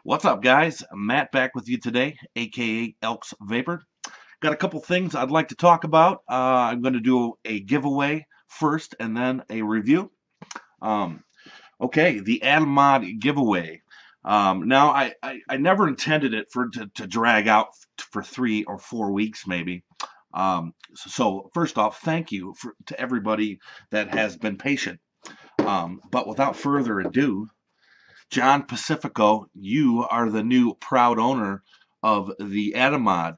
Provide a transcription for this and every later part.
What's up, guys? Matt back with you today, aka Elks Vapor. Got a couple things I'd like to talk about. I'm going to do a giveaway first and then a review. Um, okay, the Mod giveaway. Now, I never intended it to drag out for 3 or 4 weeks, maybe. So first off, thank you to everybody that has been patient. But without further ado, John Pacifico, you are the new proud owner of the Atomod.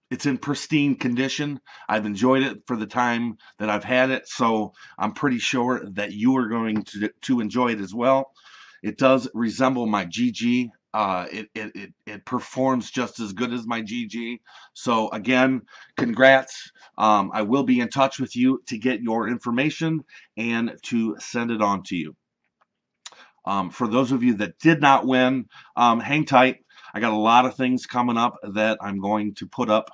It's in pristine condition. I've enjoyed it for the time that I've had it, so I'm pretty sure that you are going to enjoy it as well. It does resemble my GG. It performs just as good as my GG. So again, congrats. I will be in touch with you to get your information and to send it on to you. For those of you that did not win, hang tight. I got a lot of things coming up that I'm going to put up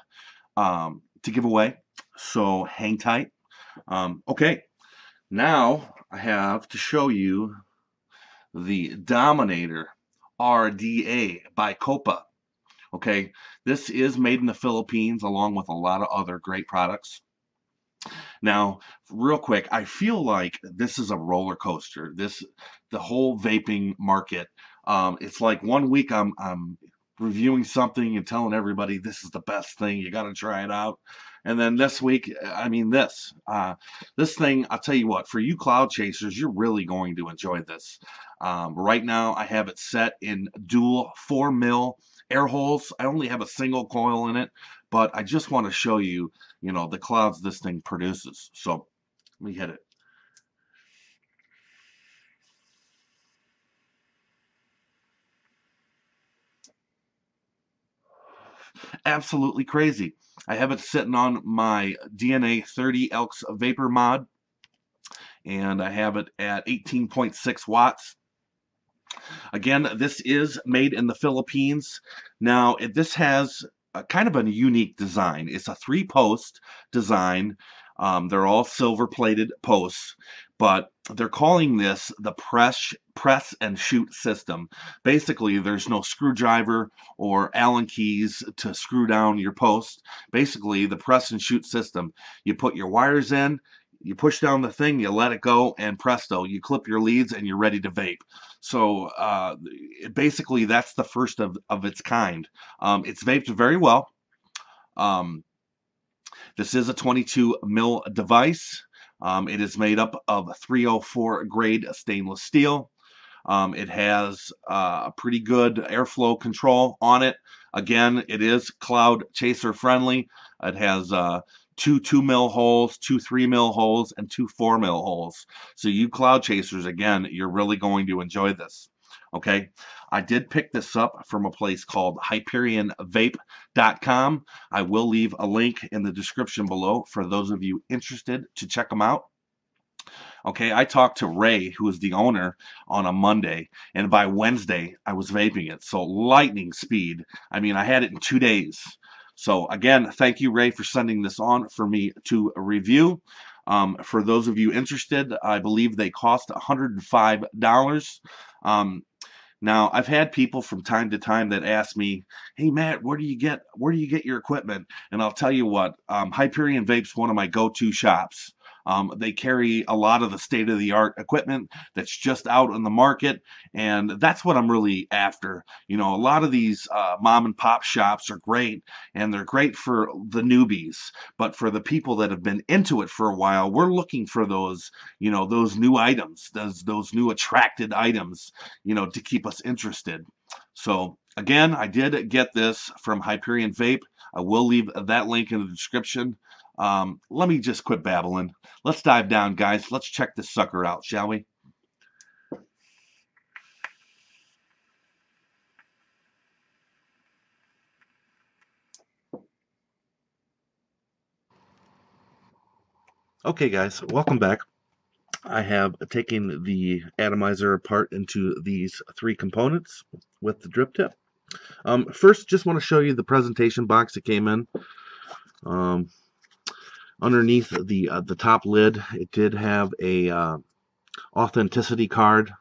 to give away. So hang tight. Okay, now I have to show you the Dominator RDA by Qoppa. Okay, this is made in the Philippines along with a lot of other great products. Now, real quick, I feel like this is a roller coaster. The whole vaping market. It's like one week I'm reviewing something and telling everybody this is the best thing. You got to try it out. And then this week, I mean this thing. I'll tell you what. For you cloud chasers, you're really going to enjoy this. Right now, I have it set in dual 4 mil air holes. I only have a single coil in it, but I just want to show you, the clouds this thing produces. So let me hit it. Absolutely crazy. I have it sitting on my DNA 30 Elks Vapor mod, and I have it at 18.6 watts. Again, this is made in the Philippines. Now, this has kind of a unique design. It's a 3-post design. They're all silver-plated posts, but they're calling this the press and shoot system. Basically, there's no screwdriver or Allen keys to screw down your post. Basically, the press and shoot system. You put your wires in, you push down the thing, you let it go, and presto, you clip your leads and you're ready to vape. So basically, that's the first of its kind. It's vaped very well. This is a 22 mil device. It is made up of 304 grade stainless steel. It has a pretty good airflow control on it. Again, it is cloud chaser friendly. It has two 2 mil holes, two 3 mil holes, and two 4 mil holes. So you cloud chasers, again, you're really going to enjoy this. Okay, I did pick this up from a place called HyperionVape.com. I will leave a link in the description below for those of you interested to check them out. Okay, I talked to Ray, who is the owner, on a Monday, and by Wednesday, I was vaping it. So lightning speed. I mean, I had it in 2 days. So again, thank you, Ray, for sending this on for me to review. For those of you interested, I believe they cost $105. Now, I've had people from time to time that ask me, "Hey, Matt, where do you get your equipment?" And I'll tell you what, Hyperion Vape's one of my go-to shops. They carry a lot of the state-of-the-art equipment that's just out in the market, and that's what I'm really after. A lot of these mom and pop shops are great, and they're great for the newbies, but for the people that have been into it for a while, we're looking for those, those new items, those new attracted items, to keep us interested. So again, I did get this from Hyperion Vape. I will leave that link in the description. Let me just quit babbling. Let's dive down, guys. Let's check this sucker out, shall we? Okay, guys, welcome back. I have taken the atomizer apart into these 3 components with the drip tip. First, just want to show you the presentation box it came in. Underneath the top lid, it did have a authenticity card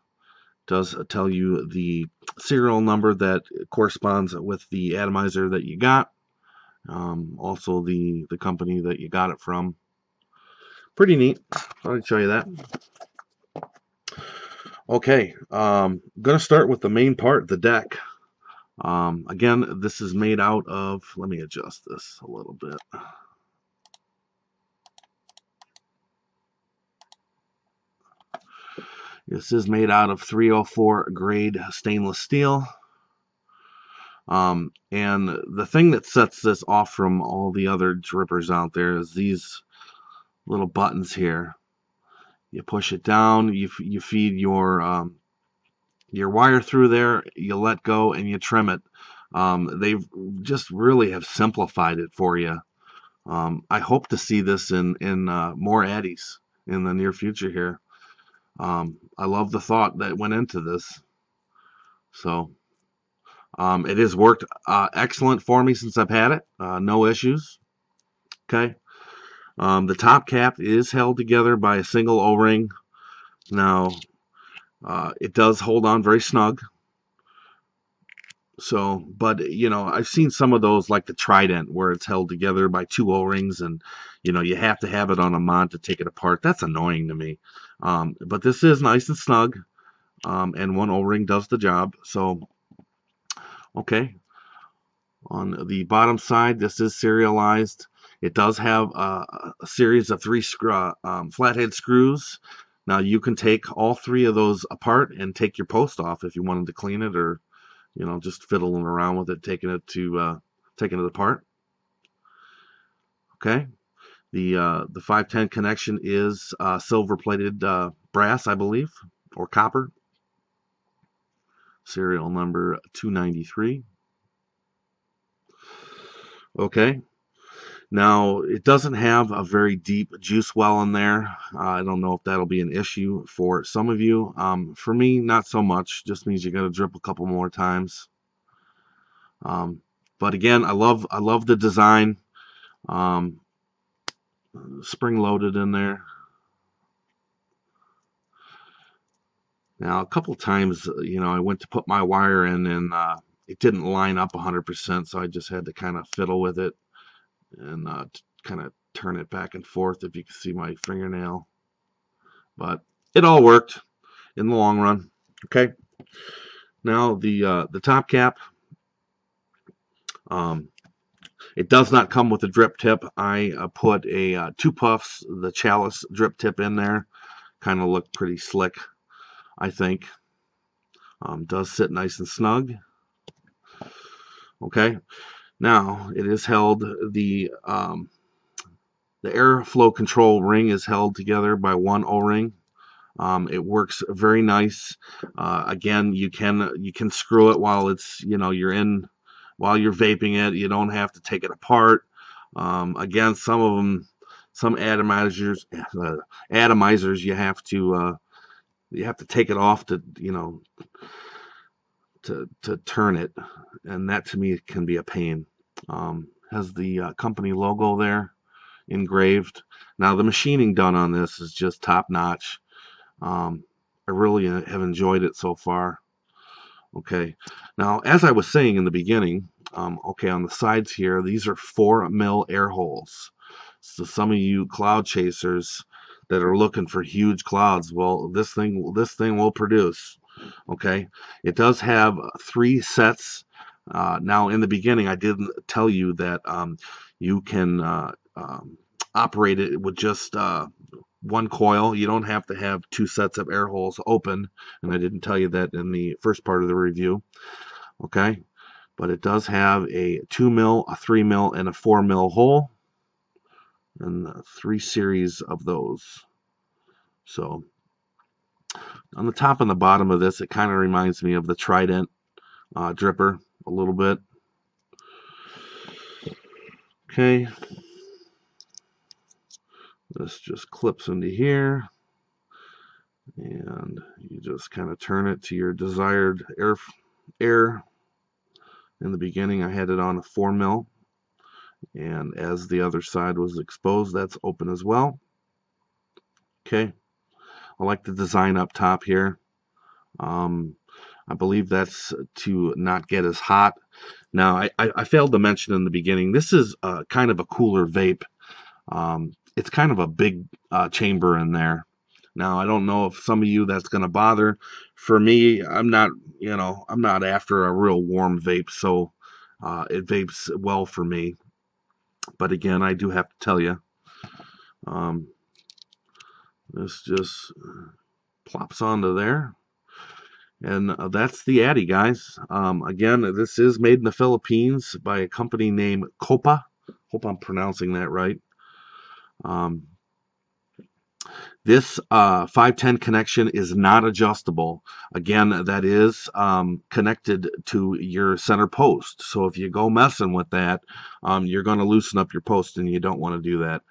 Does tell you the serial number that corresponds with the atomizer that you got. Also the company that you got it from. Pretty neat. Thought I'd show you that. Okay, gonna start with the main part, the deck. Again, this is made out of, let me adjust this a little bit. This is made out of 304 grade stainless steel. And the thing that sets this off from all the other drippers out there is these little buttons here. You push it down, you feed your wire through there, you let go, and you trim it. They've just really have simplified it for you. I hope to see this in more Addies in the near future here. I love the thought that went into this. So it has worked excellent for me since I've had it. No issues. Okay. The top cap is held together by a single O-ring. Now, it does hold on very snug. So, but, you know, I've seen some of those like the Trident where it's held together by two O-rings and, you know, you have to have it on a mod to take it apart. That's annoying to me. But this is nice and snug, and one O-ring does the job. So, okay. On the bottom side, this is serialized. It does have a series of 3 flathead screws. Now, you can take all 3 of those apart and take your post off if you wanted to clean it, or, you know, just fiddling around with it, taking it apart. Okay. The 510 connection is silver-plated brass, I believe, or copper. Serial number 293. Okay. Now, it doesn't have a very deep juice well in there. I don't know if that'll be an issue for some of you. For me, not so much. Just means you got to drip a couple more times. But again, I love the design. Spring loaded in there. Now, a couple times, you know, I went to put my wire in and it didn't line up 100%, so I just had to kind of fiddle with it and kind of turn it back and forth, if you can see my fingernail. But it all worked in the long run. Okay. Now the top cap. It does not come with a drip tip. I put a 2 puffs, the Chalice drip tip in there. Kind of looked pretty slick, I think. Does sit nice and snug. Okay. Now it is held, the airflow control ring is held together by one O-ring. It works very nice. Again, you can screw it while it's, you know, while you're vaping it. You don't have to take it apart. Again, some of them, some atomizers, you have to take it off to, you know, to turn it, and that to me can be a pain. Has the company logo there engraved. Now the machining done on this is just top notch. I really have enjoyed it so far. Okay, now as I was saying in the beginning, okay, on the sides here, these are 4 mil air holes. So some of you cloud chasers that are looking for huge clouds, well, this thing will produce. Okay, it does have 3 sets. Now in the beginning, I didn't tell you that you can operate it with just 1 coil. You don't have to have 2 sets of air holes open, and I didn't tell you that in the first part of the review. Okay, but it does have a 2 mil, a 3 mil, and a 4 mil hole, and 3 series of those. So on the top and the bottom of this, it kind of reminds me of the Trident dripper a little bit. Okay, this just clips into here, and you just kind of turn it to your desired air. In the beginning, I had it on a 4 mil, and as the other side was exposed, that's open as well. Okay, I like the design up top here. I believe that's to not get as hot. Now, I failed to mention in the beginning, this is kind of a cooler vape. It's kind of a big chamber in there. Now, I don't know if some of you that's going to bother. For me, I'm not, I'm not after a real warm vape, so it vapes well for me. But again, I do have to tell you, um, this just plops onto there. And that's the Addy, guys. Again, this is made in the Philippines by a company named Qoppa. Hope I'm pronouncing that right. Um, This 510 connection is not adjustable. Again, that is connected to your center post. So if you go messing with that, you're going to loosen up your post, and you don't want to do that.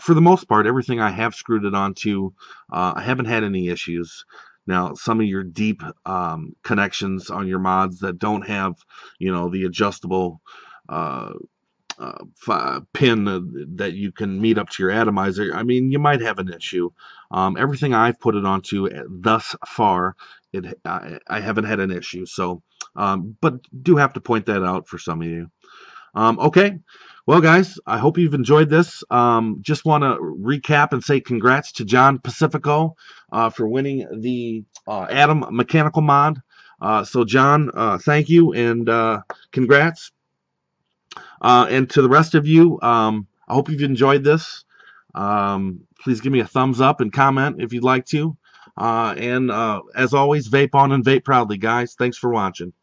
For the most part, everything I have screwed it onto, I haven't had any issues. Now, some of your deep connections on your mods that don't have, the adjustable pin that you can meet up to your atomizer, I mean, you might have an issue. Everything I've put it onto thus far, I haven't had an issue. So, but do have to point that out for some of you. Okay. Well, guys, I hope you've enjoyed this. Just want to recap and say congrats to John Pacifico for winning the Atom Mechanical Mod. So, John, thank you and congrats. And to the rest of you, I hope you've enjoyed this. Please give me a thumbs up and comment if you'd like to. And as always, vape on and vape proudly, guys. Thanks for watching.